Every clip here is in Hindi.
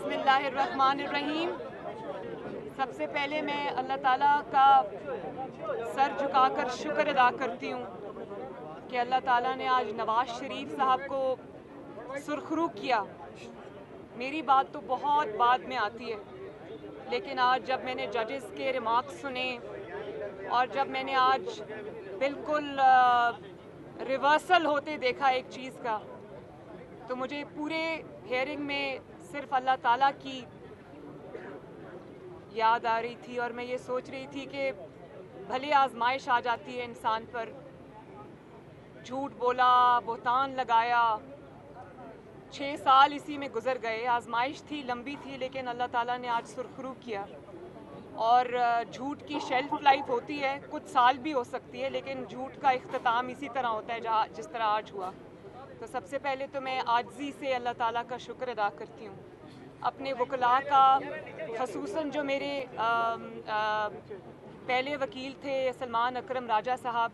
बिस्मिल्लाहिर्रहमानिर्रहीम। सबसे पहले मैं अल्लाह ताला का सर झुकाकर शुक्र अदा करती हूँ कि अल्लाह ताला ने आज नवाज़ शरीफ साहब को सुरखरू किया। मेरी बात तो बहुत बाद में आती है, लेकिन आज जब मैंने जजेस के रिमार्क्स सुने और जब मैंने आज बिल्कुल रिवर्सल होते देखा एक चीज़ का, तो मुझे पूरे हेयरिंग में सिर्फ अल्लाह ताला की याद आ रही थी और मैं ये सोच रही थी कि भले आजमाइश आ जाती है इंसान पर, झूठ बोला, बुहतान लगाया, 6 साल इसी में गुजर गए। आजमाइश थी, लंबी थी, लेकिन अल्लाह ताला ने आज सुरखरू किया। और झूठ की शेल्फ लाइफ होती है, कुछ साल भी हो सकती है, लेकिन झूठ का इख्तिताम इसी तरह होता है जहाँ जिस तरह आज हुआ। तो सबसे पहले तो मैं आजिज़ी से अल्लाह ताला का शुक्र अदा करती हूँ, अपने वकला का, ख़ुसूसन जो मेरे पहले वकील थे सलमान अकरम राजा साहब,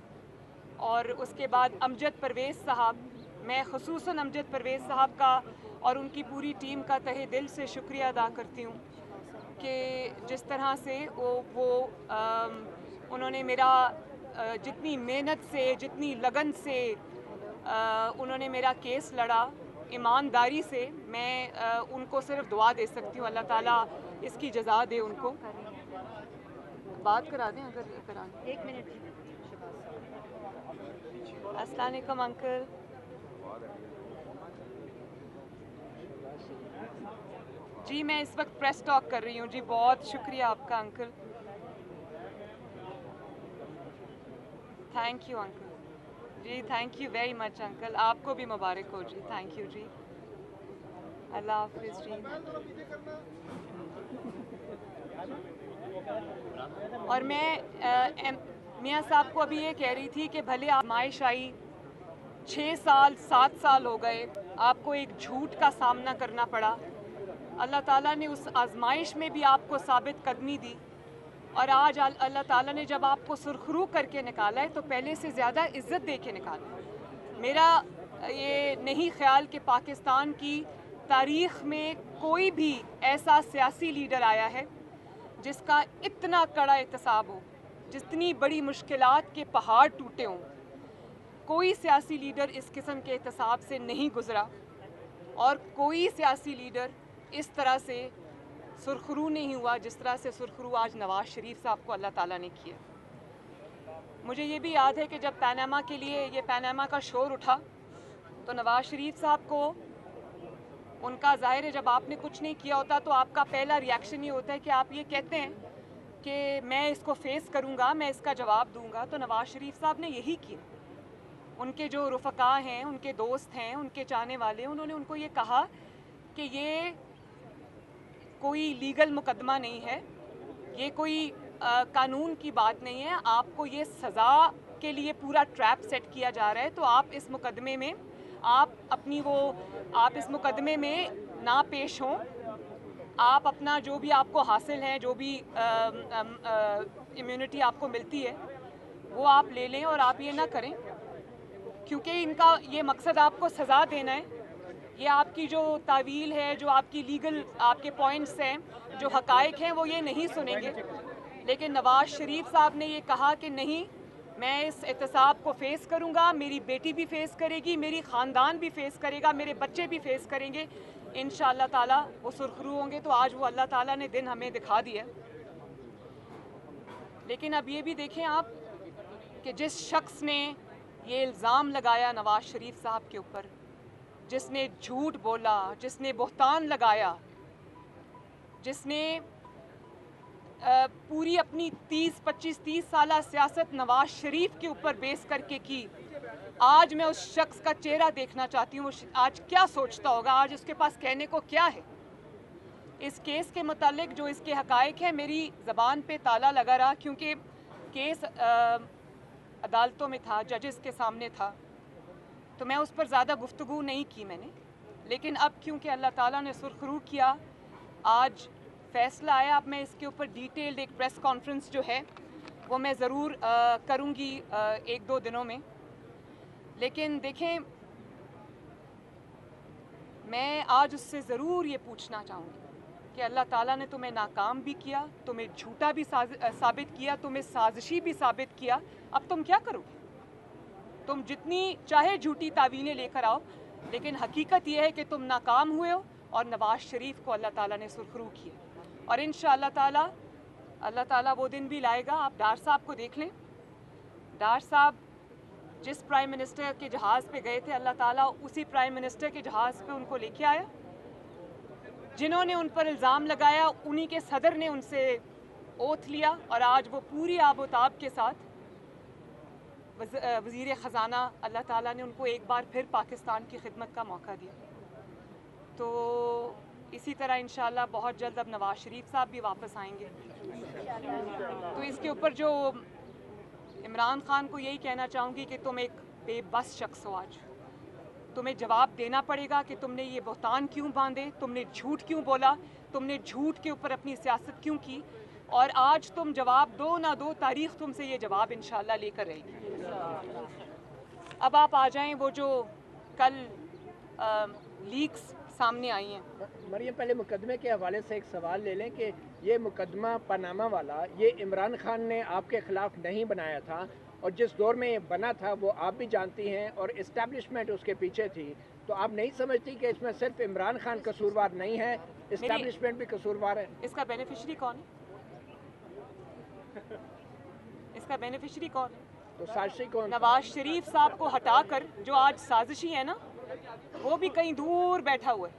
और उसके बाद अमजद परवेज़ साहब। मैं ख़ुसूसन अमजद परवेज़ साहब का और उनकी पूरी टीम का तहे दिल से शुक्रिया अदा करती हूँ कि जिस तरह से उन्होंने मेरा जितनी मेहनत से, जितनी लगन से उन्होंने मेरा केस लड़ा, ईमानदारी से। मैं उनको सिर्फ दुआ दे सकती हूँ, अल्लाह ताला इसकी जज़ा दे उनको। बात करा दें अगर कराना। 1 मिनट। अस्सलाम वालेकुम अंकल। जी मैं इस वक्त प्रेस टॉक कर रही हूँ जी। बहुत शुक्रिया आपका uncle, thank you uncle ji, thank you very much uncle. आपको भी मुबारक हो जी, थैंक यू जी, अल्लाह हाफिज़ जी। और मैं मियाँ साहब को अभी ये कह रही थी कि भले आजमाइश आई, 6 साल 7 साल हो गए, आपको एक झूठ का सामना करना पड़ा। अल्लाह ताला ने उस आजमाइश में भी आपको साबित कदमी दी, और आज अल्लाह ताला ने जब आपको सुरखरू करके निकाला है तो पहले से ज़्यादा इज़्ज़त दे के निकाला है। मेरा ये नहीं ख्याल कि पाकिस्तान की तारीख़ में कोई भी ऐसा सियासी लीडर आया है जिसका इतना कड़ा एहतसाब हो, जितनी बड़ी मुश्किलात के पहाड़ टूटे हों। कोई सियासी लीडर इस किस्म के एहतसाब से नहीं गुज़रा, और कोई सियासी लीडर इस तरह से सुरखरू नहीं हुआ जिस तरह से सुरखरू आज नवाज़ शरीफ साहब को अल्लाह ताला ने किया। मुझे ये भी याद है कि जब पैनामा के लिए ये पैनामा का शोर उठा तो नवाज़ शरीफ साहब को, उनका ज़ाहिर है जब आपने कुछ नहीं किया होता तो आपका पहला रिएक्शन ये होता है कि आप ये कहते हैं कि मैं इसको फेस करूँगा, मैं इसका जवाब दूँगा। तो नवाज़ शरीफ साहब ने यही किया। उनके जो रुफ़क़ा हैं, उनके दोस्त हैं, उनके चाहने वाले, उन्होंने उनको ये कहा कि ये कोई लीगल मुकदमा नहीं है, ये कोई कानून की बात नहीं है, आपको ये सज़ा के लिए पूरा ट्रैप सेट किया जा रहा है। तो आप इस मुकदमे में आप इस मुकदमे में ना पेश हों, आप अपना जो भी आपको हासिल है, जो भी इम्यूनिटी आपको मिलती है वो आप ले लें, और आप ये ना करें, क्योंकि इनका ये मकसद आपको सज़ा देना है। ये आपकी जो तावील है, जो आपकी लीगल आपके पॉइंट्स हैं, जो हक़ाइक़ हैं, वो ये नहीं सुनेंगे। लेकिन नवाज़ शरीफ साहब ने ये कहा कि नहीं, मैं इस एहतसाब को फ़ेस करूँगा, मेरी बेटी भी फ़ेस करेगी, मेरी ख़ानदान भी फ़ेस करेगा, मेरे बच्चे भी फ़ेस करेंगे। इंशाअल्लाह ताला वो सुरखरू होंगे। तो आज वो अल्लाह ताला ने दिन हमें दिखा दिया। लेकिन अब ये भी देखें आप कि जिस शख्स ने ये इल्ज़ाम लगाया नवाज़ शरीफ साहब के ऊपर, जिसने झूठ बोला, जिसने बुहतान लगाया, जिसने पूरी अपनी 30 साल सियासत नवाज़ शरीफ के ऊपर बेस करके की, आज मैं उस शख्स का चेहरा देखना चाहती हूँ। वो आज क्या सोचता होगा, आज उसके पास कहने को क्या है। इस केस के मुतालिक जो इसके हक़ाइक़ हैं, मेरी ज़बान पे ताला लगा रहा, क्योंकि केस अदालतों में था, जजेस के सामने था, तो मैं उस पर ज़्यादा गुफ्तगू नहीं की मैंने। लेकिन अब क्योंकि अल्लाह ताला ने सुरखरू किया, आज फ़ैसला आया। अब मैं इसके ऊपर डिटेल्ड एक प्रेस कॉन्फ्रेंस जो है वो मैं ज़रूर करूँगी 1-2 दिनों में। लेकिन देखें, मैं आज उससे ज़रूर ये पूछना चाहूँगी कि अल्लाह ताला ने तुम्हें नाकाम भी किया, तुम्हें झूठा भी साबित किया, तुम्हें साजिशी भी साबित किया। अब तुम क्या करोगे? तुम जितनी चाहे झूठी तावीलें लेकर आओ, लेकिन हकीकत यह है कि तुम नाकाम हुए हो और नवाज शरीफ को अल्लाह ताला ने सुरखरू किया। और इंशाअल्लाह ताला अल्लाह ताला वो दिन भी लाएगा। आप डार साहब को देख लें। डार साहब जिस प्राइम मिनिस्टर के जहाज़ पे गए थे, अल्लाह ताला उसी प्राइम मिनिस्टर के जहाज़ पे उनको लेके आया। जिन्होंने उन पर इल्ज़ाम लगाया, उन्हीं के सदर ने उनसे ओथ लिया और आज वो पूरी आबोताब के साथ वज़ीर ख़ज़ाना अल्लाह ताला ने उनको एक बार फिर पाकिस्तान की खिदमत का मौका दिया। तो इसी तरह इंशाअल्लाह बहुत जल्द अब नवाज शरीफ साहब भी वापस आएंगे। तो इसके ऊपर जो इमरान खान को यही कहना चाहूँगी कि तुम एक बेबस शख्स हो। आज तुम्हें जवाब देना पड़ेगा कि तुमने ये बहतान क्यों बांधे, तुमने झूठ क्यों बोला, तुमने झूठ के ऊपर अपनी सियासत क्यों की, और आज तुम जवाब दो ना दो, तारीख तुमसे ये जवाब इंशाअल्लाह लेकर रहेगी। अब आप आ जाएं वो जो कल लीक्स सामने आई हैं। मरियम, पहले मुकदमे के हवाले से एक सवाल ले लें कि ये मुकदमा पनामा वाला ये इमरान खान ने आपके ख़िलाफ़ नहीं बनाया था, और जिस दौर में ये बना था वो आप भी जानती हैं और इस्टेब्लिशमेंट उसके पीछे थी। तो आप नहीं समझती कि इसमें सिर्फ इमरान खान कसूरवार नहीं है, इस्टेब्लिशमेंट भी कसूरवार है? इसका बेनिफिशरी कौन है? इसका बेनिफिशरी कौन है? तो साजिशी कौन? नवाज शरीफ साहब को हटाकर जो आज साजिशी है ना, वो भी कहीं दूर बैठा हुआ है।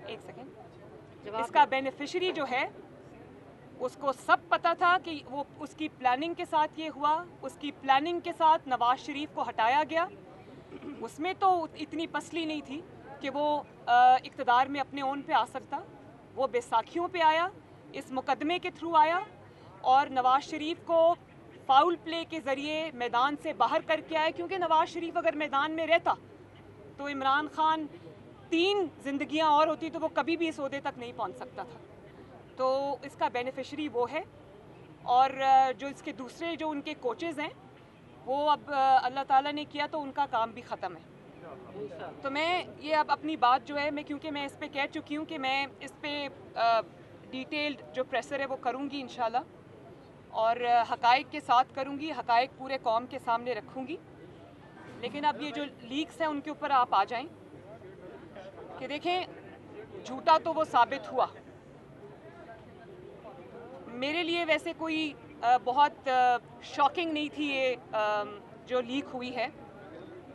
एक सेकेंड। इसका बेनिफिशरी जो है उसको सब पता था कि वो उसकी प्लानिंग के साथ ये हुआ, उसकी प्लानिंग के साथ नवाज शरीफ को हटाया गया। उसमें तो इतनी पसली नहीं थी कि वो इक़्तिदार में अपने ओन पे आ सकता। वो बैसाखियों पे आया, इस मुकदमे के थ्रू आया और नवाज शरीफ को फाउल प्ले के ज़रिए मैदान से बाहर करके आया। क्योंकि नवाज शरीफ अगर मैदान में रहता तो इमरान खान 3 ज़िंदगियां और होती तो वो कभी भी इस ओहदे तक नहीं पहुंच सकता था। तो इसका बेनिफिशरी वो है। और जो इसके दूसरे जो उनके कोचेज़ हैं वो अब अल्लाह ताला ने किया तो उनका काम भी ख़त्म है। तो मैं ये अब अपनी बात जो है, मैं क्योंकि मैं इस पे कह चुकी हूँ कि मैं इस पे डिटेल्ड जो प्रेशर है वो करूँगी इंशाल्लाह, और हक़ाइक़ के साथ करूँगी, हक़ाइक़ पूरे कौम के सामने रखूँगी। लेकिन अब ये जो लीक्स हैं उनके ऊपर आप आ जाएं कि देखें, झूठा तो वो साबित हुआ। मेरे लिए वैसे कोई बहुत शॉकिंग नहीं थी ये जो लीक हुई है।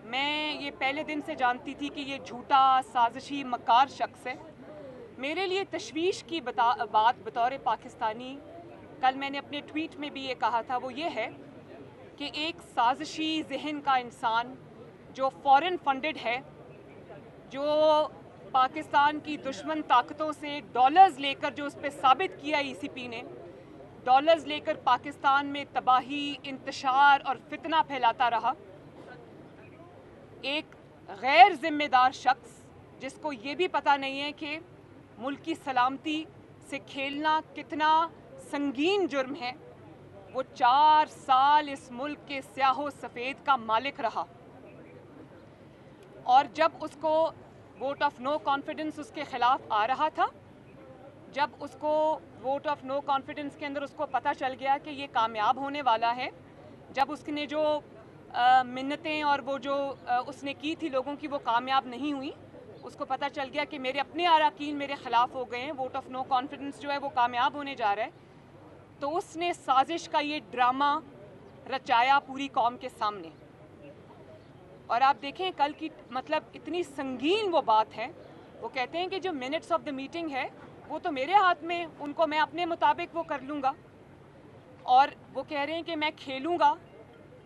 मैं ये पहले दिन से जानती थी कि ये झूठा साजिशी मक्कार शख्स है। मेरे लिए तशवीश की बात बतौर पाकिस्तानी, कल मैंने अपने ट्वीट में भी ये कहा था, वो ये है कि एक साजिशी जहन का इंसान जो फॉरेन फंडेड है, जो पाकिस्तान की दुश्मन ताकतों से डॉलर्स लेकर, जो उस पर साबित किया ईसीपी ने, डॉलर्स लेकर पाकिस्तान में तबाही, इंतशार और फितना फैलाता रहा। एक गैर जिम्मेदार शख्स जिसको ये भी पता नहीं है कि मुल्क की सलामती से खेलना कितना संगीन जुर्म है, वो 4 साल इस मुल्क के स्याहो सफ़ेद का मालिक रहा। और जब उसको वोट ऑफ नो कॉन्फिडेंस उसके ख़िलाफ़ आ रहा था, जब उसको वोट ऑफ नो कॉन्फिडेंस के अंदर उसको पता चल गया कि ये कामयाब होने वाला है, जब उसने जो मिन्नतें और वो जो उसने की थी लोगों की वो कामयाब नहीं हुई, उसको पता चल गया कि मेरे अपने अराकीन मेरे ख़िलाफ़ हो गए हैं, वोट ऑफ नो कॉन्फिडेंस जो है वो कामयाब होने जा रहा है। तो उसने साजिश का ये ड्रामा रचाया पूरी कौम के सामने। और आप देखें कल की मतलब इतनी संगीन वो बात है। वो कहते हैं कि जो मिनट्स ऑफ द मीटिंग है वो तो मेरे हाथ में, उनको मैं अपने मुताबिक वो कर लूँगा। और वो कह रहे हैं कि मैं खेलूँगा।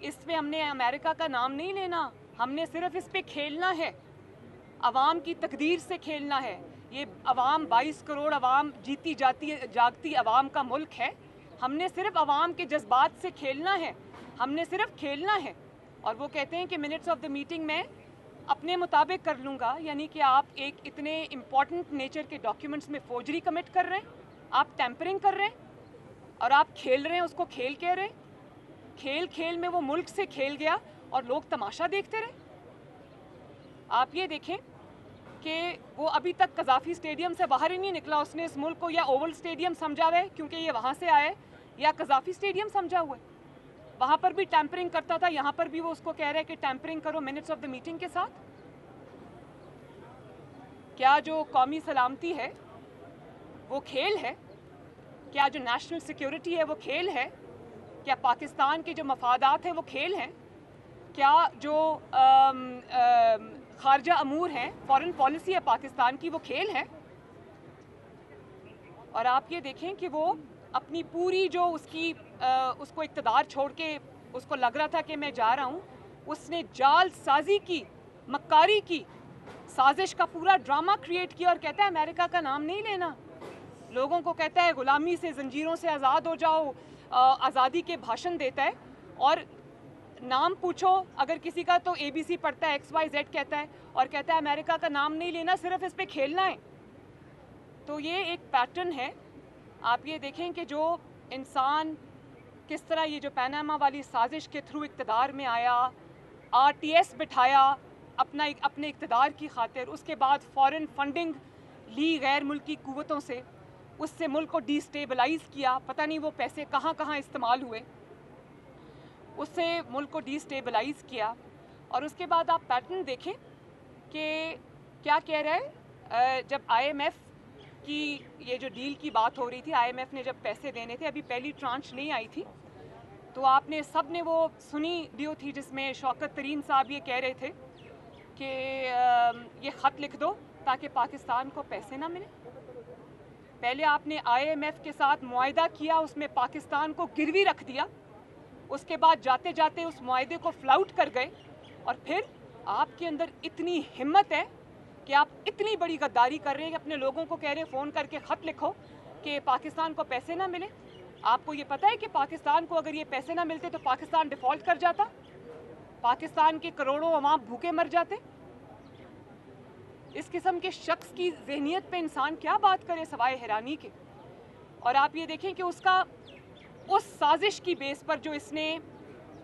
इस पे हमने अमेरिका का नाम नहीं लेना, हमने सिर्फ इस पे खेलना है, अवाम की तकदीर से खेलना है। ये अवाम 22 करोड़ अवाम जीती जागती अवाम का मुल्क है। हमने सिर्फ अवाम के जज्बात से खेलना है, हमने सिर्फ खेलना है। और वो कहते हैं कि मिनट्स ऑफ द मीटिंग में अपने मुताबिक कर लूँगा, यानी कि आप एक इतने इम्पॉर्टेंट नेचर के डॉक्यूमेंट्स में फोर्जरी कमिट कर रहे हैं, आप टैंपरिंग कर रहे हैं और आप खेल रहे हैं, उसको खेल कह रहे हैं। खेल खेल में वो मुल्क से खेल गया और लोग तमाशा देखते रहे। आप ये देखें कि वो अभी तक कज़ाफ़ी स्टेडियम से बाहर ही नहीं निकला। उसने इस मुल्क को या ओवल स्टेडियम समझा हुआ है क्योंकि ये वहाँ से आया है, या कज़ाफ़ी स्टेडियम समझा हुआ है। वहाँ पर भी टैंपरिंग करता था, यहाँ पर भी वो उसको कह रहे हैं कि टैंपरिंग करो मिनट्स ऑफ द मीटिंग के साथ। क्या जो कौमी सलामती है वो खेल है? क्या जो नेशनल सिक्योरिटी है वो खेल है? क्या पाकिस्तान के जो मफादात हैं वो खेल हैं? क्या जो खारजा अमूर हैं, फॉरेन पॉलिसी है पाकिस्तान की, वो खेल है? और आप ये देखें कि वो अपनी पूरी जो उसको इक़्तिदार छोड़ के उसको लग रहा था कि मैं जा रहा हूँ, उसने जाल साजी की, मक्कारी की, साजिश का पूरा ड्रामा क्रिएट किया और कहता है अमेरिका का नाम नहीं लेना। लोगों को कहता है ग़ुलामी से, ज़ंजीरों से आज़ाद हो जाओ, आज़ादी के भाषण देता है। और नाम पूछो अगर किसी का तो ABC पढ़ता है, XYZ कहता है और कहता है अमेरिका का नाम नहीं लेना, सिर्फ इस पे खेलना है। तो ये एक पैटर्न है। आप ये देखें कि जो इंसान किस तरह ये जो पनामा वाली साजिश के थ्रू इक़्तिदार में आया, RTS बिठाया अपने इक़्तिदार की खातिर, उसके बाद फ़ॉरेन फंडिंग ली गैर मुल्की कुव्वतों से, उससे मुल्क को डिस्टेबलाइज़ किया, पता नहीं वो पैसे कहाँ कहाँ इस्तेमाल हुए, उससे मुल्क को डिस्टेबलाइज़ किया। और उसके बाद आप पैटर्न देखें कि क्या कह रहा है। जब IMF की ये जो डील की बात हो रही थी, IMF ने जब पैसे देने थे, अभी पहली ट्रांच नहीं आई थी, तो आपने सब ने वो सुनी वीडियो थी जिसमें शौकत तरीन साहब ये कह रहे थे कि ये ख़त लिख दो ताकि पाकिस्तान को पैसे ना मिले। पहले आपने IMF के साथ मुआहदा किया, उसमें पाकिस्तान को गिरवी रख दिया, उसके बाद जाते जाते उस मुआहदे को फ्लाउट कर गए, और फिर आपके अंदर इतनी हिम्मत है कि आप इतनी बड़ी गद्दारी कर रहे हैं कि अपने लोगों को कह रहे हैं फ़ोन करके ख़त लिखो कि पाकिस्तान को पैसे ना मिले। आपको ये पता है कि पाकिस्तान को अगर ये पैसे ना मिलते तो पाकिस्तान डिफ़ॉल्ट कर जाता, पाकिस्तान के करोड़ों अवाम भूखे मर जाते। इस किस्म के शख्स की ज़हनियत पे इंसान क्या बात करे सवाए हैरानी के। और आप ये देखें कि उसका उस साजिश की बेस पर जो इसने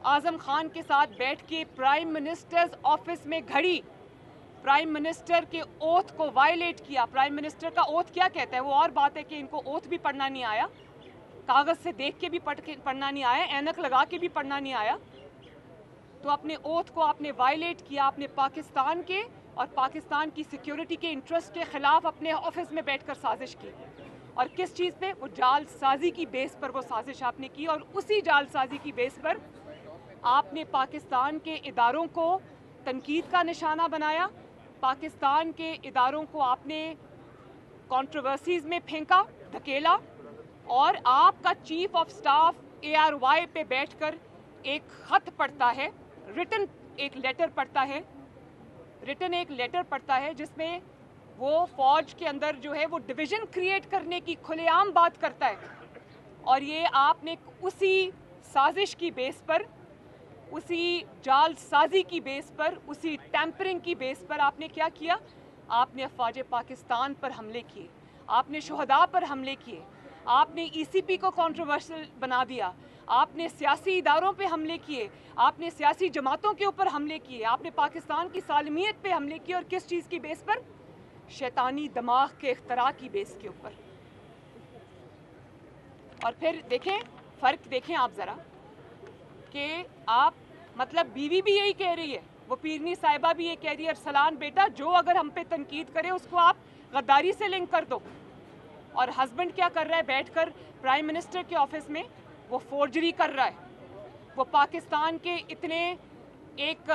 आज़म खान के साथ बैठ के प्राइम मिनिस्टर्स ऑफिस में घड़ी, प्राइम मिनिस्टर के ओथ को वायलेट किया। प्राइम मिनिस्टर का ओथ क्या कहता है, वो और बात है कि इनको ओथ भी पढ़ना नहीं आया, कागज़ से देख के भी पढ़ना नहीं आया, ऐनक लगा के भी पढ़ना नहीं आया। तो अपने ओथ को आपने वायलेट किया, आपने पाकिस्तान के और पाकिस्तान की सिक्योरिटी के इंटरेस्ट के ख़िलाफ़ अपने ऑफिस में बैठकर साजिश की। और किस चीज़ पे? वो जाल साजी की बेस पर वो साजिश आपने की, और उसी जाल साजी की बेस पर आपने पाकिस्तान के इदारों को तनकीद का निशाना बनाया, पाकिस्तान के इदारों को आपने कंट्रोवर्सीज़ में फेंका, धकेला। और आपका चीफ ऑफ स्टाफ ARY पे बैठकर एक ख़त पढ़ता है, रिटन एक लेटर पढ़ता है जिसमें वो फ़ौज के अंदर जो है वो डिवीज़न क्रिएट करने की खुलेआम बात करता है। और ये आपने उसी साजिश की बेस पर, उसी जाल साजी की बेस पर, उसी टैंपरिंग की बेस पर आपने क्या किया? आपने अफ़वाज पाकिस्तान पर हमले किए, आपने शुहदा पर हमले किए, आपने ECP को कंट्रोवर्शियल बना दिया, आपने सियासी इदारों पे हमले किए, आपने सियासी जमातों के ऊपर हमले किए, आपने पाकिस्तान की सालमियत पे हमले किए। और किस चीज़ की बेस पर? शैतानी दिमाग के इख्तरा की बेस के ऊपर। और फिर देखें, फ़र्क देखें आप ज़रा कि आप मतलब बीवी भी यही कह रही है, वो पीरनी साहिबा भी ये कह रही है, अरसलान बेटा जो अगर हम पे तनकीद करे उसको आप गद्दारी से लिंक कर दो। और हस्बैंड क्या कर रहा है? बैठकर प्राइम मिनिस्टर के ऑफिस में वो फोर्जरी कर रहा है, वो पाकिस्तान के इतने एक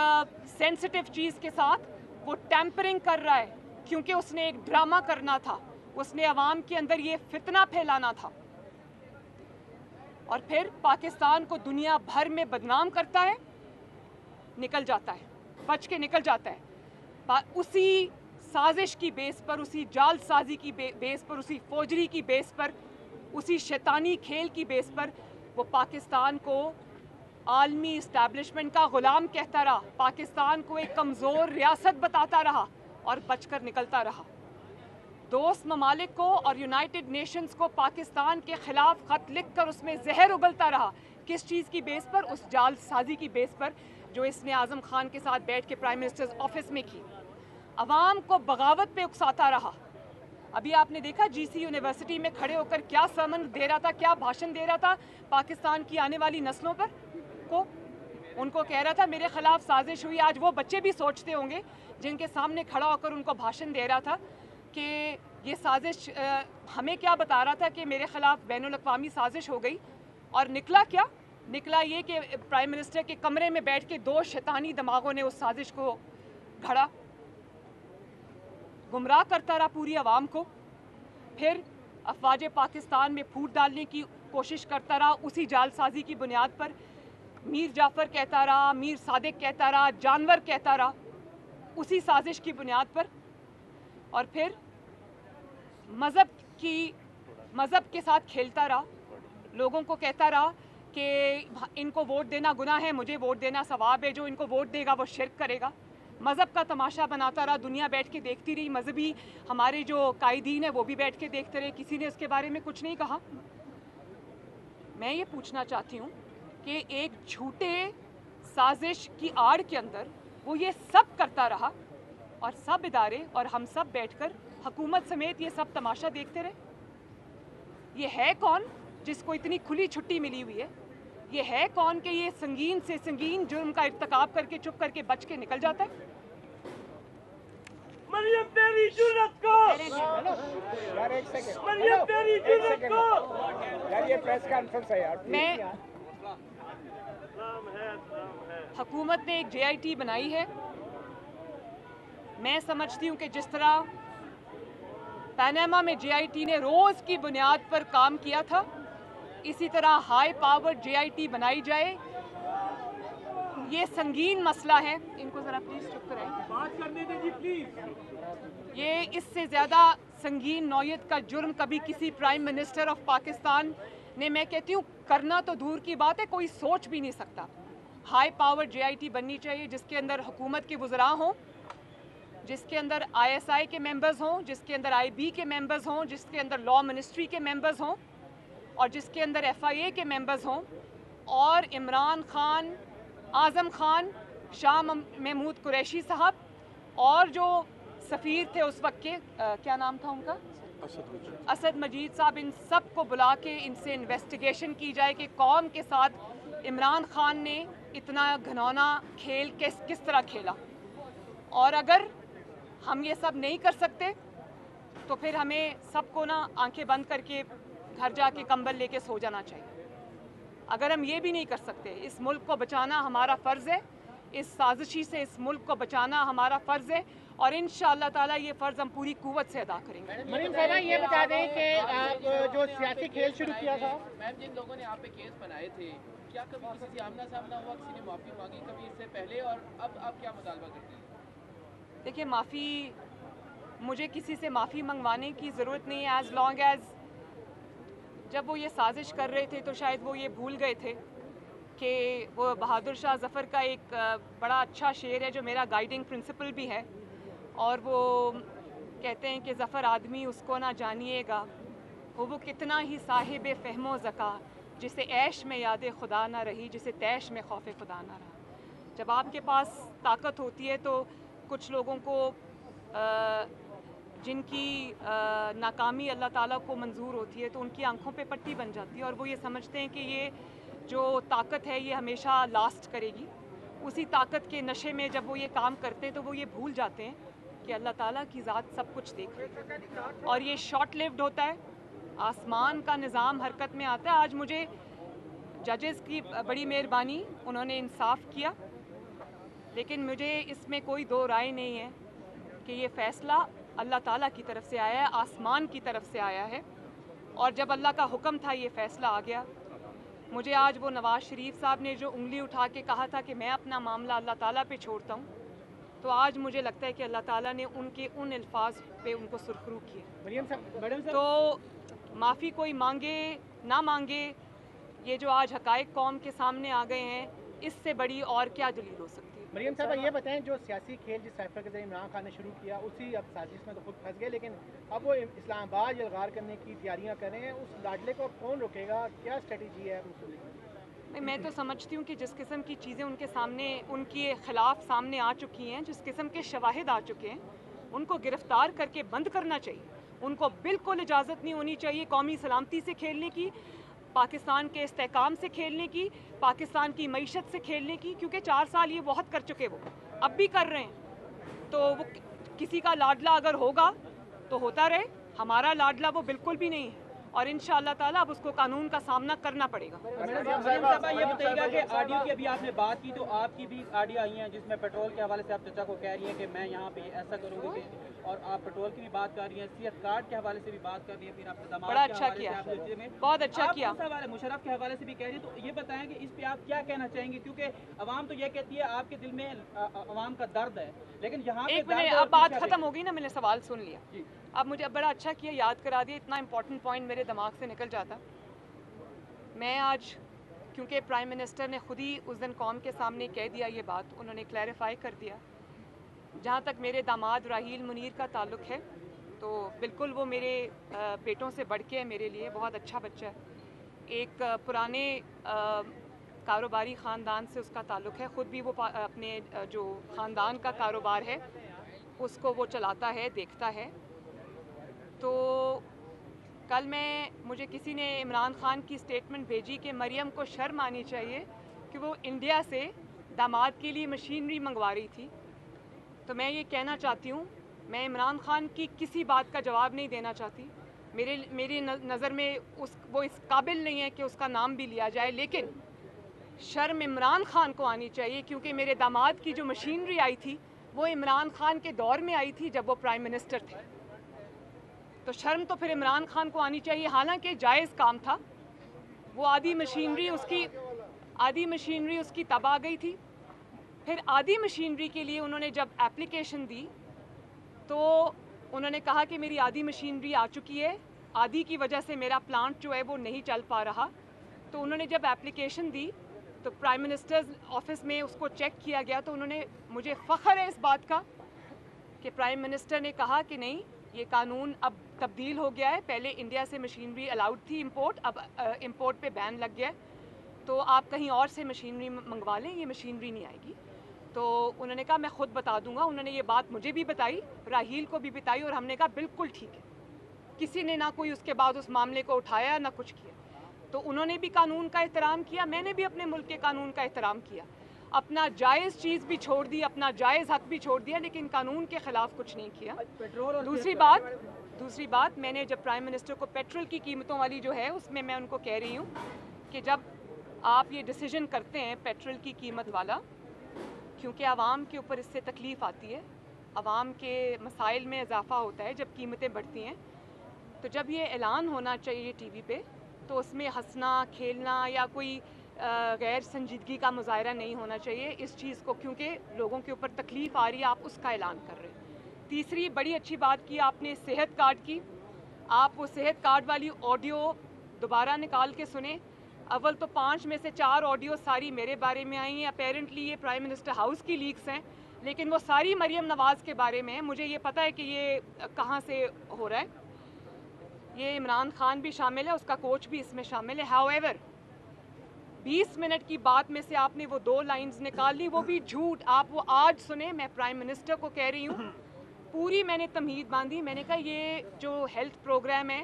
सेंसिटिव चीज़ के साथ वो टैंपरिंग कर रहा है, क्योंकि उसने एक ड्रामा करना था, उसने अवाम के अंदर ये फितना फैलाना था। और फिर पाकिस्तान को दुनिया भर में बदनाम करता है, निकल जाता है, बच के निकल जाता है। उसी साजिश की बेस पर, उसी जाल साजी की बेस पर, उसी फोर्जरी की बेस पर, उसी शैतानी खेल की बेस पर वो पाकिस्तान को आलमी इस्टेब्लिशमेंट का ग़ुलाम कहता रहा, पाकिस्तान को एक कमज़ोर रियासत बताता रहा और बचकर निकलता रहा। दोस्त ममालिक को और यूनाइटेड नेशंस को पाकिस्तान के ख़िलाफ़ ख़त लिख कर उसमें जहर उगलता रहा। किस चीज़ की बेस पर? उस जाल साजी की बेस पर जो इसने आज़म खान के साथ बैठ के प्राइम मिनिस्टर्स ऑफिस में की। अवाम को बगावत पे उकसाता रहा। अभी आपने देखा जीसी यूनिवर्सिटी में खड़े होकर क्या सरमन दे रहा था, क्या भाषण दे रहा था पाकिस्तान की आने वाली नस्लों पर को। उनको कह रहा था मेरे खिलाफ साजिश हुई। आज वो बच्चे भी सोचते होंगे जिनके सामने खड़ा होकर उनको भाषण दे रहा था कि ये साजिश हमें क्या बता रहा था कि मेरे खिलाफ बैनुल अक़वामी साजिश हो गई। और निकला क्या? निकला ये कि प्राइम मिनिस्टर के कमरे में बैठ के दो शैतानी दिमागों ने उस साजिश को घड़ा, गुमराह करता रहा पूरी आवाम को। फिर अफवाज पाकिस्तान में फूट डालने की कोशिश करता रहा, उसी जालसाजी की बुनियाद पर मीर जाफ़र कहता रहा, मीर सादिक कहता रहा, जानवर कहता रहा, उसी साजिश की बुनियाद पर। और फिर मज़हब के साथ खेलता रहा, लोगों को कहता रहा कि इनको वोट देना गुनाह है, मुझे वोट देना सवाब है, जो इनको वोट देगा वो शिर्क करेगा। मज़हब का तमाशा बनाता रहा, दुनिया बैठ के देखती रही, मजहबी हमारे जो कायदीन है वो भी बैठ के देखते रहे, किसी ने उसके बारे में कुछ नहीं कहा। मैं ये पूछना चाहती हूँ कि एक झूठे साजिश की आड़ के अंदर वो ये सब करता रहा और सब इदारे और हम सब बैठकर हुकूमत समेत ये सब तमाशा देखते रहे। ये है कौन जिसको इतनी खुली छुट्टी मिली हुई है? ये है कौन कि ये संगीन से संगीन जुर्म का इर्तिकाब करके चुप करके बच के निकल जाता है? मरियम तेरी जुर्रत को, यार एक सेकंड, मरियम तेरी जुर्रत को। यार ये प्रेस कॉन्फ्रेंस है यार। मैं हुकूमत ने एक JIT बनाई है। मैं समझती हूँ कि जिस तरह पनामा में JIT ने रोज़ की बुनियाद पर काम किया था, इसी तरह हाई पावर JIT बनाई जाए। ये संगीन मसला है, इनको ज़रा प्लीज़ चुप कराएं, बात करने दीजिए प्लीज। ये इससे ज़्यादा संगीन नौयत का जुर्म कभी किसी प्राइम मिनिस्टर ऑफ पाकिस्तान ने, मैं कहती हूँ करना तो दूर की बात है, कोई सोच भी नहीं सकता। हाई पावर JIT बननी चाहिए जिसके अंदर हुकूमत के वज़रा हों, जिसके अंदर ISI के मेंबर्स हों, जिसके अंदर IB के मेंबर्स हों, जिसके अंदर लॉ मिनिस्ट्री के मेंबर्स हों और जिसके अंदर FIA के मेंबर्स हों। और इमरान खान, आज़म खान, शाह महमूद कुरैशी साहब और जो सफ़ीर थे उस वक्त के क्या नाम था उनका, असद मजीद साहब, इन सब को बुला के इनसे इन्वेस्टिगेशन की जाए कि कौम के साथ इमरान खान ने इतना घिनौना खेल किस तरह खेला। और अगर हम ये सब नहीं कर सकते तो फिर हमें सबको ना आंखें बंद करके घर जाके कंबल लेके सो जाना चाहिए। अगर हम ये भी नहीं कर सकते, इस मुल्क को बचाना हमारा फ़र्ज़ है, इस साजिशी से इस मुल्क को बचाना हमारा फ़र्ज़ है और इंशाअल्लाह ताला ये फ़र्ज़ हम पूरी कुव्वत से अदा करेंगे। मरीम साहबा ये बता दें कि आप जो सियासी खेल शुरू किया था, मैम जिन लोगों ने आप पे केस बनाए थे, क्या कभी किसी से आमना सामना हुआ, किसी ने माफ़ी मांगी कभी इससे पहले, और अब आप क्या मुतालबा करती हैं? देखिए, मुझे किसी से माफ़ी मंगवाने की ज़रूरत नहीं है, एज़ लॉन्ग एज़ जब वो ये साजिश कर रहे थे तो शायद वो ये भूल गए थे कि वो बहादुर शाह ज़फ़र का एक बड़ा अच्छा शेर है जो मेरा गाइडिंग प्रिंसिपल भी है, और वो कहते हैं कि ज़फ़र आदमी उसको ना जानिएगा, वो कितना ही साहिब फ़हमो ज़का, जिसे ऐश में याद खुदा ना रही, जिसे तैश में खौफ खुदा ना रहा। जब आपके पास ताकत होती है तो कुछ लोगों को जिनकी नाकामी अल्लाह ताला को मंजूर होती है तो उनकी आंखों पे पट्टी बन जाती है और वो ये समझते हैं कि ये जो ताकत है ये हमेशा लास्ट करेगी। उसी ताकत के नशे में जब वो ये काम करते हैं तो वो ये भूल जाते हैं कि अल्लाह ताला की ज़ात सब कुछ देख रही है और ये शॉर्ट लिव्ड होता है। आसमान का निज़ाम हरकत में आता है। आज मुझे जजेस की बड़ी मेहरबानी, उन्होंने इंसाफ किया, लेकिन मुझे इसमें कोई दो राय नहीं है कि ये फ़ैसला अल्लाह ताला की तरफ से आया है, आसमान की तरफ से आया है। और जब अल्लाह का हुक्म था ये फ़ैसला आ गया। मुझे आज वो नवाज़ शरीफ साहब ने जो उंगली उठा के कहा था कि मैं अपना मामला अल्लाह ताला पे छोड़ता हूँ, तो आज मुझे लगता है कि अल्लाह ताला ने उनके उन अल्फाज पे उनको सुरखरू किया। तो माफ़ी कोई मांगे ना मांगे, ये जो आज हक़ाइक़ कौम के सामने आ गए हैं, इससे बड़ी और क्या दलील हो सकती है। मरीम साहबा ये बताएं, जो सियासी खेल जिस साइफर के ज़रिए इमरान खान ने शुरू किया, उसी अब साजिश में तो खुद फंस गए, लेकिन अब वो इस्लामाबाद यलगार करने की तैयारियां कर रहे हैं। उस लाडले को अब कौन रोकेगा, क्या स्ट्रेटजी है उसको? मैं तो समझती हूँ कि जिस किस्म की चीज़ें उनके सामने, उनके ख़िलाफ़ सामने आ चुकी हैं, जिस किस्म के शवाहिद आ चुके हैं, उनको गिरफ्तार करके बंद करना चाहिए। उनको बिल्कुल इजाज़त नहीं होनी चाहिए कौमी सलामती से खेलने की, पाकिस्तान के इस्तेहकाम से खेलने की, पाकिस्तान की मईशत से खेलने की, क्योंकि 4 साल ये बहुत कर चुके, वो अब भी कर रहे हैं। तो वो किसी का लाडला अगर होगा तो होता रहे, हमारा लाडला वो बिल्कुल भी नहीं है और इंशाअल्लाह ताला अब उसको कानून का सामना करना पड़ेगा। ये बताइएगा कि ऑडियो की अभी आपने बात की तो आपकी भी ऑडियो आई हैं जिसमें पेट्रोल के हवाले से आप चचा को कह रही हैं कि मैं यहाँ पे ऐसा करूँगी, और आप पेट्रोल की भी बात कर रही हैं, सेहत कार्ड के हवाले से भी बात कर रही हैं, फिर आपने दामाद बड़ा के अच्छा हवाले किया, से आपने बहुत अच्छा आप किया। उस हवाले मुशर्रफ के हवाले से भी कह रही हैं, तो ये बताएं कि इस पे आप क्या कहना चाहेंगे, क्योंकि अवाम तो ये कहती है आपके दिल में अवाम का दर्द है, लेकिन यहाँ पे एक मिनट, अब बात खत्म हो गई ना, मैंने सवाल सुन लिया। अब मुझे अब बड़ा अच्छा किया, याद करा दिया, इतना इंपॉर्टेंट पॉइंट मेरे दिमाग से निकल जाता। मैं आज, क्योंकि प्राइम मिनिस्टर ने खुद ही उस दिन कौम के सामने कह दिया ये बात, उन्होंने क्लैरिफाई कर दिया। जहाँ तक मेरे दामाद राहील मुनीर का ताल्लुक़ है तो बिल्कुल वो मेरे बेटों से बढ़ के है, मेरे लिए बहुत अच्छा बच्चा है। एक पुराने कारोबारी ख़ानदान से उसका ताल्लुक़ है, ख़ुद भी वो अपने जो ख़ानदान का कारोबार है उसको वो चलाता है, देखता है। तो कल मुझे किसी ने इमरान ख़ान की स्टेटमेंट भेजी कि मरियम को शर्म आनी चाहिए कि वो इंडिया से दामाद के लिए मशीनरी मंगवा रही थी। तो मैं ये कहना चाहती हूँ, मैं इमरान ख़ान की किसी बात का जवाब नहीं देना चाहती। मेरी नज़र में वो इस काबिल नहीं है कि उसका नाम भी लिया जाए, लेकिन शर्म इमरान ख़ान को आनी चाहिए, क्योंकि मेरे दामाद की जो मशीनरी आई थी वो इमरान ख़ान के दौर में आई थी जब वो प्राइम मिनिस्टर थे। तो शर्म तो फिर इमरान ख़ान को आनी चाहिए, हालांकि जायज़ काम था। वो आधी मशीनरी उसकी तब आ गई थी। फिर आधी मशीनरी के लिए उन्होंने जब एप्लीकेशन दी तो उन्होंने कहा कि मेरी आधी मशीनरी आ चुकी है, आधी की वजह से मेरा प्लांट जो है वो नहीं चल पा रहा। तो उन्होंने जब एप्लीकेशन दी तो प्राइम मिनिस्टर्स ऑफिस में उसको चेक किया गया, तो उन्होंने, मुझे फ़ख्र है इस बात का कि प्राइम मिनिस्टर ने कहा कि नहीं, ये कानून अब तब्दील हो गया है। पहले इंडिया से मशीनरी अलाउड थी इंपोर्ट, अब इंपोर्ट पे बैन लग गया है, तो आप कहीं और से मशीनरी मंगवा लें, ये मशीनरी नहीं आएगी। तो उन्होंने कहा मैं ख़ुद बता दूंगा। उन्होंने ये बात मुझे भी बताई, राहील को भी बताई, और हमने कहा बिल्कुल ठीक है। किसी ने ना कोई उसके बाद उस मामले को उठाया ना कुछ किया। तो उन्होंने भी कानून का एहतराम किया, मैंने भी अपने मुल्क के कानून का एहतराम किया, अपना जायज़ चीज़ भी छोड़ दी, अपना जायज़ हक भी छोड़ दिया, लेकिन कानून के ख़िलाफ़ कुछ नहीं किया। दूसरी बात मैंने जब प्राइम मिनिस्टर को पेट्रोल की कीमतों वाली जो है उसमें मैं उनको कह रही हूँ कि जब आप ये डिसीजन करते हैं पेट्रोल की कीमत वाला, क्योंकि आवाम के ऊपर इससे तकलीफ़ आती है, आवाम के मसाइल में इजाफा होता है जब कीमतें बढ़ती हैं, तो जब ये ऐलान होना चाहिए टीवी पे तो उसमें हंसना खेलना या कोई गैर संजीदगी का मुजाहरा नहीं होना चाहिए इस चीज़ को, क्योंकि लोगों के ऊपर तकलीफ़ आ रही है, आप उसका ऐलान कर रहे हैं। तीसरी बड़ी अच्छी बात की आपने सेहत कार्ड की, आप वो सेहत कार्ड वाली ऑडियो दोबारा निकाल के सुने। अव्वल तो 5 में से 4 ऑडियो सारी मेरे बारे में आई हैं, अपेरेंटली ये प्राइम मिनिस्टर हाउस की लीक्स हैं, लेकिन वो सारी मरियम नवाज़ के बारे में है। मुझे ये पता है कि ये कहाँ से हो रहा है, ये इमरान ख़ान भी शामिल है, उसका कोच भी इसमें शामिल है। हाउएवर 20 मिनट की बात में से आपने वो 2 लाइंस निकाल ली, वो भी झूठ। आप वो आज सुने, मैं प्राइम मिनिस्टर को कह रही हूँ, पूरी मैंने तमहीद बांधी। मैंने कहा ये जो हेल्थ प्रोग्राम है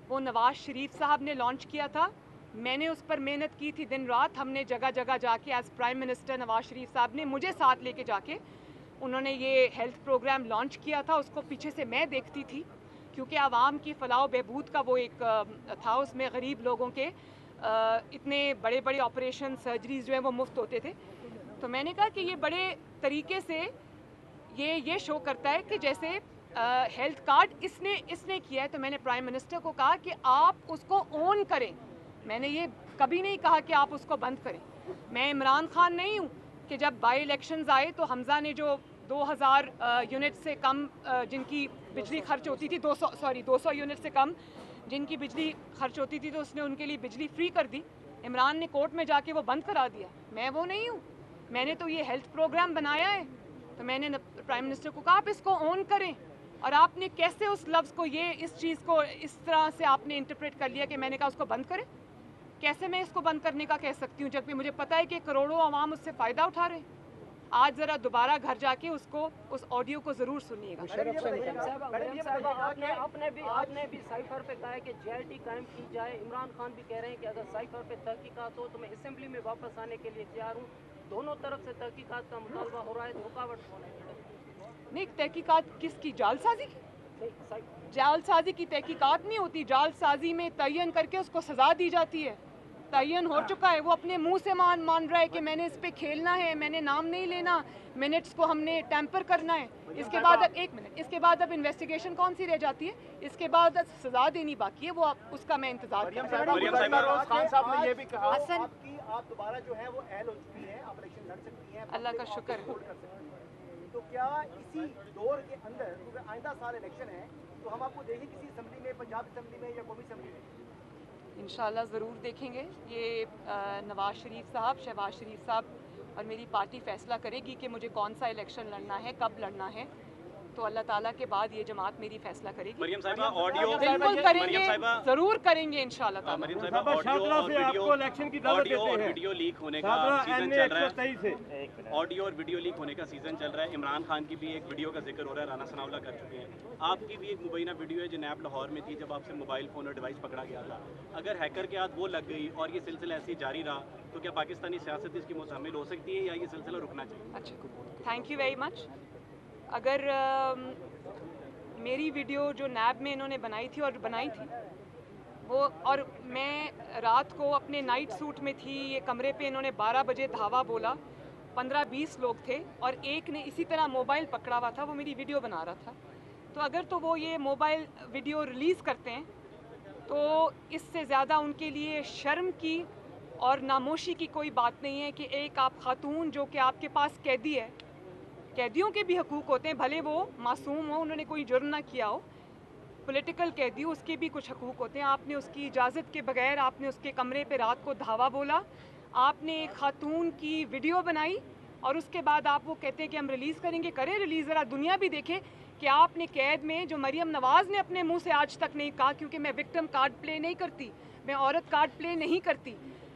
वो नवाज़ शरीफ साहब ने लॉन्च किया था, मैंने उस पर मेहनत की थी दिन रात। हमने जगह जगह जाके as prime minister Nawaz Sharif साहब ने मुझे साथ लेके जाके उन्होंने ये हेल्थ प्रोग्राम लॉन्च किया था, उसको पीछे से मैं देखती थी, क्योंकि आवाम की फ़लाह बहबूद का वो एक था, उसमें गरीब लोगों के इतने बड़े बड़े ऑपरेशन सर्जरीज जो हैं वो मुफ्त होते थे। तो मैंने कहा कि ये बड़े तरीके से ये शो करता है कि जैसे हेल्थ कार्ड इसने किया है। तो मैंने प्राइम मिनिस्टर को कहा कि आप उसको ऑन करें, मैंने ये कभी नहीं कहा कि आप उसको बंद करें। मैं इमरान ख़ान नहीं हूँ कि जब बाई इलेक्शंस आए तो हमज़ा ने जो 2000 यूनिट से कम जिनकी बिजली खर्च होती थी, 200 यूनिट से कम जिनकी बिजली खर्च होती थी, तो उसने उनके लिए बिजली फ्री कर दी। इमरान ने कोर्ट में जाके वो बंद करा दिया। मैं वो नहीं हूँ, मैंने तो ये हेल्थ प्रोग्राम बनाया है। तो मैंने प्राइम मिनिस्टर को कहा आप इसको ऑन करें, और आपने कैसे उस लफ्ज़ को, इस चीज़ को इस तरह से आपने इंटरप्रेट कर लिया कि मैंने कहा उसको बंद करें। कैसे मैं इसको बंद करने का कह सकती हूँ जबकि मुझे पता है कि करोड़ों आवाम उससे फ़ायदा उठा रहे हैं। आज ज़रा दोबारा घर जाके उसको उस ऑडियो को ज़रूर सुनिएगा। आपने भी साइफर पे कहा है कि JLT कायम की जाए। इमरान खान भी कह रहे हैं कि अगर साइफर पे तहकीकात हो तो मैं असेंबली में वापस आने के लिए तैयार हूँ। दोनों तरफ से तहकीकात का मुतालबा हो रहा है, रुकावट कौन है? नहीं, तहकीकात किसकी? जालसाजी की? जालसाजी की तहकीकात नहीं होती। जालसाजी में तयन करके उसको सज़ा दी जाती है। तयन हो चुका है, वो अपने मुंह से मान रहा है कि मैंने इस पे खेलना है, मैंने नाम नहीं लेना, मिनट्स को हमने टैंपर करना है। इसके बाद अब 1 मिनट, इसके बाद अब इन्वेस्टिगेशन कौन सी रह जाती है? इसके बाद सजा देनी बाकी है, वो उसका मैं इंतजार कर रहा हूं। खान साहब ने ये भी कहा हसन, आप दोबारा जो है वो एल हो चुकी हैं, आप इलेक्शन लड़ सकती हैं, अल्लाह का शुक्र है। तो क्या इसी दौर के अंदर, क्योंकि आइंदा साल इलेक्शन है, तो हम आपको देखें किसी असेंबली में, पंजाब असेंबली में या कौमी असेंबली में? इंशाल्लाह ज़रूर देखेंगे। ये नवाज शरीफ साहब, शहबाज शरीफ साहब और मेरी पार्टी फ़ैसला करेगी कि मुझे कौन सा इलेक्शन लड़ना है, कब लड़ना है। तो अल्लाह ताला के बाद ये जमात मेरी फैसला करेगी। मरियम साहिबा ऑडियो बिल्कुल करेंगे, ज़रूर करेंगे इंशाल्लाह ताला। मरियम साहिबा ऑडियो और वीडियो लीक होने का सीजन चल रहा है। ऑडियो और वीडियो लीक होने का सीजन चल रहा है। इमरान खान की भी एक वीडियो का जिक्र हो रहा है, राना सनाउल्लाह कर चुके हैं। आपकी भी एक मुबैना वीडियो है जो नैब लाहौर में थी, जब आपसे मोबाइल फ़ोन और डिवाइस पकड़ा गया था। अगर हैकर के हाथ वो लग गई और ये सिलसिला ऐसे ही जारी रहा तो क्या पाकिस्तानी सियासत इसकी मुशामिल हो सकती है या ये सिलसिला रुकना चाहिए? अच्छा, थैंक यू वेरी मच। अगर मेरी वीडियो जो नैब में इन्होंने बनाई थी वो, और मैं रात को अपने नाइट सूट में थी, ये कमरे पे इन्होंने 12 बजे धावा बोला, 15-20 लोग थे और एक ने इसी तरह मोबाइल पकड़ा हुआ था, वो मेरी वीडियो बना रहा था। तो अगर तो वो ये मोबाइल वीडियो रिलीज़ करते हैं तो इससे ज़्यादा उनके लिए शर्म की और नामोशी की कोई बात नहीं है कि एक आप खातून जो कि आपके पास कैदी है, कैदियों के भी हकूक़ होते हैं, भले वो मासूम हो, उन्होंने कोई जुर्म ना किया हो, पॉलिटिकल कैदी हो, उसके भी कुछ हकूक़ होते हैं। आपने उसकी इजाज़त के बगैर आपने उसके कमरे पे रात को धावा बोला, आपने एक खातून की वीडियो बनाई और उसके बाद आप वो कहते हैं कि हम रिलीज़ करेंगे। करें रिलीज़, ज़रा दुनिया भी देखे कि आपने कैद में, जो मरियम नवाज़ ने अपने मुँह से आज तक नहीं कहा, क्योंकि मैं विक्टिम कार्ड प्ले नहीं करती, मैं औरत कार्ड प्ले नहीं करती।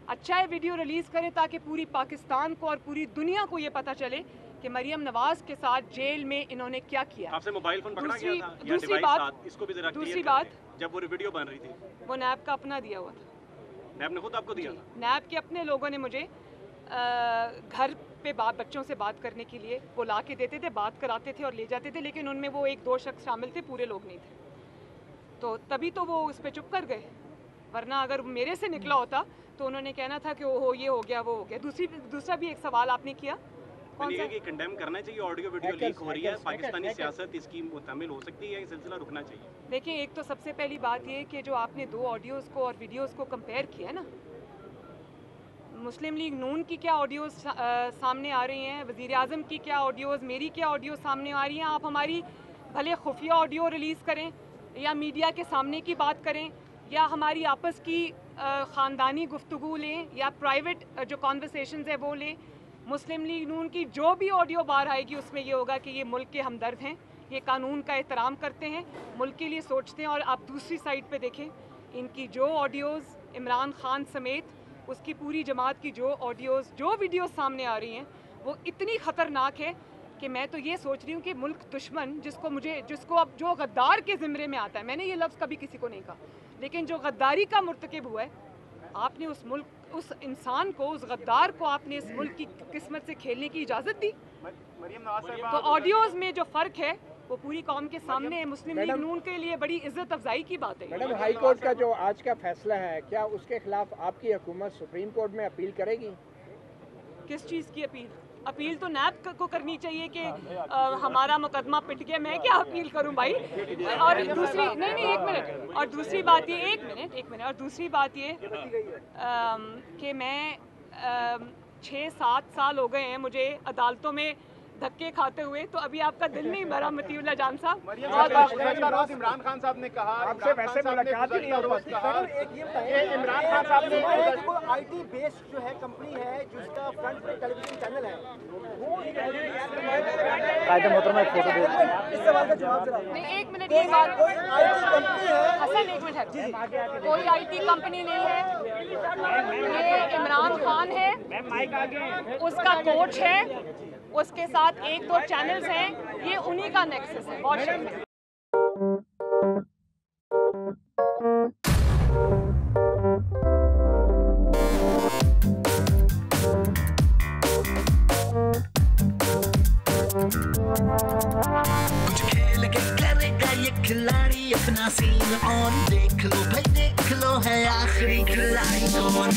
अच्छा है वीडियो रिलीज़ करें ताकि पूरी पाकिस्तान को और पूरी दुनिया को ये पता चले कि मरियम नवाज़ के साथ जेल में इन्होंने क्या किया। आपसे मोबाइल फोन पकड़ा गया था या दूसरी डिवाइस बात, साथ? इसको भी जरा दूसरी बात, जब वो वीडियो बन रही थी वो नैब का अपना दिया हुआ था। नैब ने खुद आपको दिया था? नैब के अपने लोगों ने मुझे घर पे बच्चों से बात करने के लिए बुला के देते थे, बात कराते थे और ले जाते थे, लेकिन उनमें वो 1-2 शख्स शामिल थे, पूरे लोग नहीं थे। तो तभी तो वो उस पर चुप कर गए, वरना अगर मेरे से निकला होता तो उन्होंने कहना था कि ओहो ये हो गया वो हो गया। दूसरा भी एक सवाल आपने किया, कौन सा? कंडेम करना चाहिए, ऑडियो वीडियो लीक हो रही है, पाकिस्तानी सियासत इसकी मुतामिल हो सकती है, ये सिलसिला रुकना चाहिए? देखिए, एक तो सबसे पहली बात ये कि जो आपने 2 ऑडियोज़ को और वीडियोज़ को कंपेयर किया ना, मुस्लिम लीग नून की क्या ऑडियोज़ सामने आ रही हैं, वज़ीर आज़म की क्या ऑडियोज़, मेरी क्या ऑडियो सामने आ रही हैं। आप हमारी भले खुफिया ऑडियो रिलीज़ करें या मीडिया के सामने की बात करें या हमारी आपस की ख़ानदानी गुफ्तगू लें या प्राइवेट जो कॉन्वर्सेशंस है वो लें, मुस्लिम लीग नून की जो भी ऑडियो बाहर आएगी उसमें ये होगा कि ये मुल्क के हमदर्द हैं, ये कानून का एहतराम करते हैं, मुल्क के लिए सोचते हैं। और आप दूसरी साइड पे देखें, इनकी जो ऑडियोज़ इमरान खान समेत उसकी पूरी जमात की जो ऑडियोज़ जो वीडियोज़ सामने आ रही हैं वो इतनी ख़तरनाक है कि मैं तो ये सोच रही हूँ कि मुल्क दुश्मन जिसको अब जो गद्दार के ज़िम्मे में आता है, मैंने ये लफ्ज़ कभी किसी को नहीं कहा, लेकिन जो गद्दारी का मुर्तकिब हुआ है, आपने उस मुल्क, उस इंसान को, उस गद्दार को आपने इस मुल्क की किस्मत से खेलने की इजाज़त दी। तो ऑडियोज़ में जो फ़र्क है वो पूरी कौम के सामने है। मुस्लिम लीग नून के लिए बड़ी इज्जत अफजाई की बात है। मैडम, हाई कोर्ट का जो आज का फैसला है, क्या उसके खिलाफ आपकी हुकूमत सुप्रीम कोर्ट में अपील करेगी? किस चीज़ की अपील? अपील तो नैब को करनी चाहिए कि हमारा मुकदमा पिट गया, मैं क्या अपील करूं भाई। और दूसरी नहीं एक मिनट, और दूसरी बात ये एक मिनट और दूसरी बात ये कि मैं 6-7 साल हो गए हैं मुझे अदालतों में धक्के खाते हुए, तो अभी आपका दिल नहीं भरा मतीउल्लाह जान साहब? इमरान खान साहब ने कहा, आपसे वैसे मुलाकात ही नहीं हो पाती। इमरान खान साहब ने IT बेस्ड जो है कंपनी है जिसका फ्रंट पे टेलीविजन चैनल है, वो कायदे मोहतरमा एक फोटो दे इस सवाल का जवाब जरा। नहीं, एक मिनट, ये बात, कोई IT कंपनी है हसन, एक मिनट है, कोई IT कंपनी नहीं है, ये इमरान खान है, उसका कोच है, उसके साथ 1-2 चैनल्स हैं, ये उन्हीं का नेक्सस है। बहुत शुक्रिया। खिलाड़ी अपना सीन ऑन, देख लो भाई देख लो, है आखिरी खिलाड़ी कौन,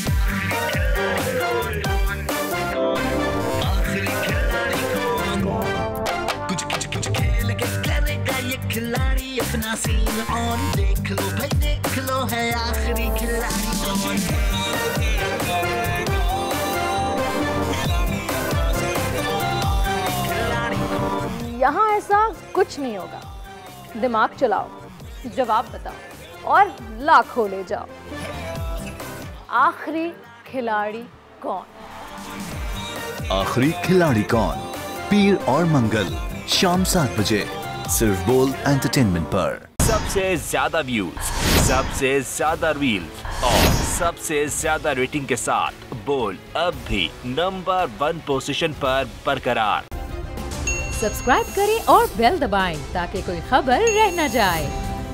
आखिरी खिलाड़ी कौन, कुछ खेल के करेगा ये खिलाड़ी अपना सीन ऑन, देख लो भाई देख लो, है आखिरी खिलाड़ी कौन। यहाँ ऐसा कुछ नहीं होगा, दिमाग चलाओ, जवाब बताओ और लाखों ले जाओ। आखिरी खिलाड़ी कौन? आखिरी खिलाड़ी कौन, पीर और मंगल शाम 7 बजे सिर्फ बोल एंटरटेनमेंट पर। सबसे ज्यादा व्यूज, सबसे ज्यादा रील्स और सबसे ज्यादा रेटिंग के साथ बोल अब भी नंबर 1 पोजीशन पर बरकरार। सब्सक्राइब करें और बेल दबाएं ताकि कोई खबर रह न जाए।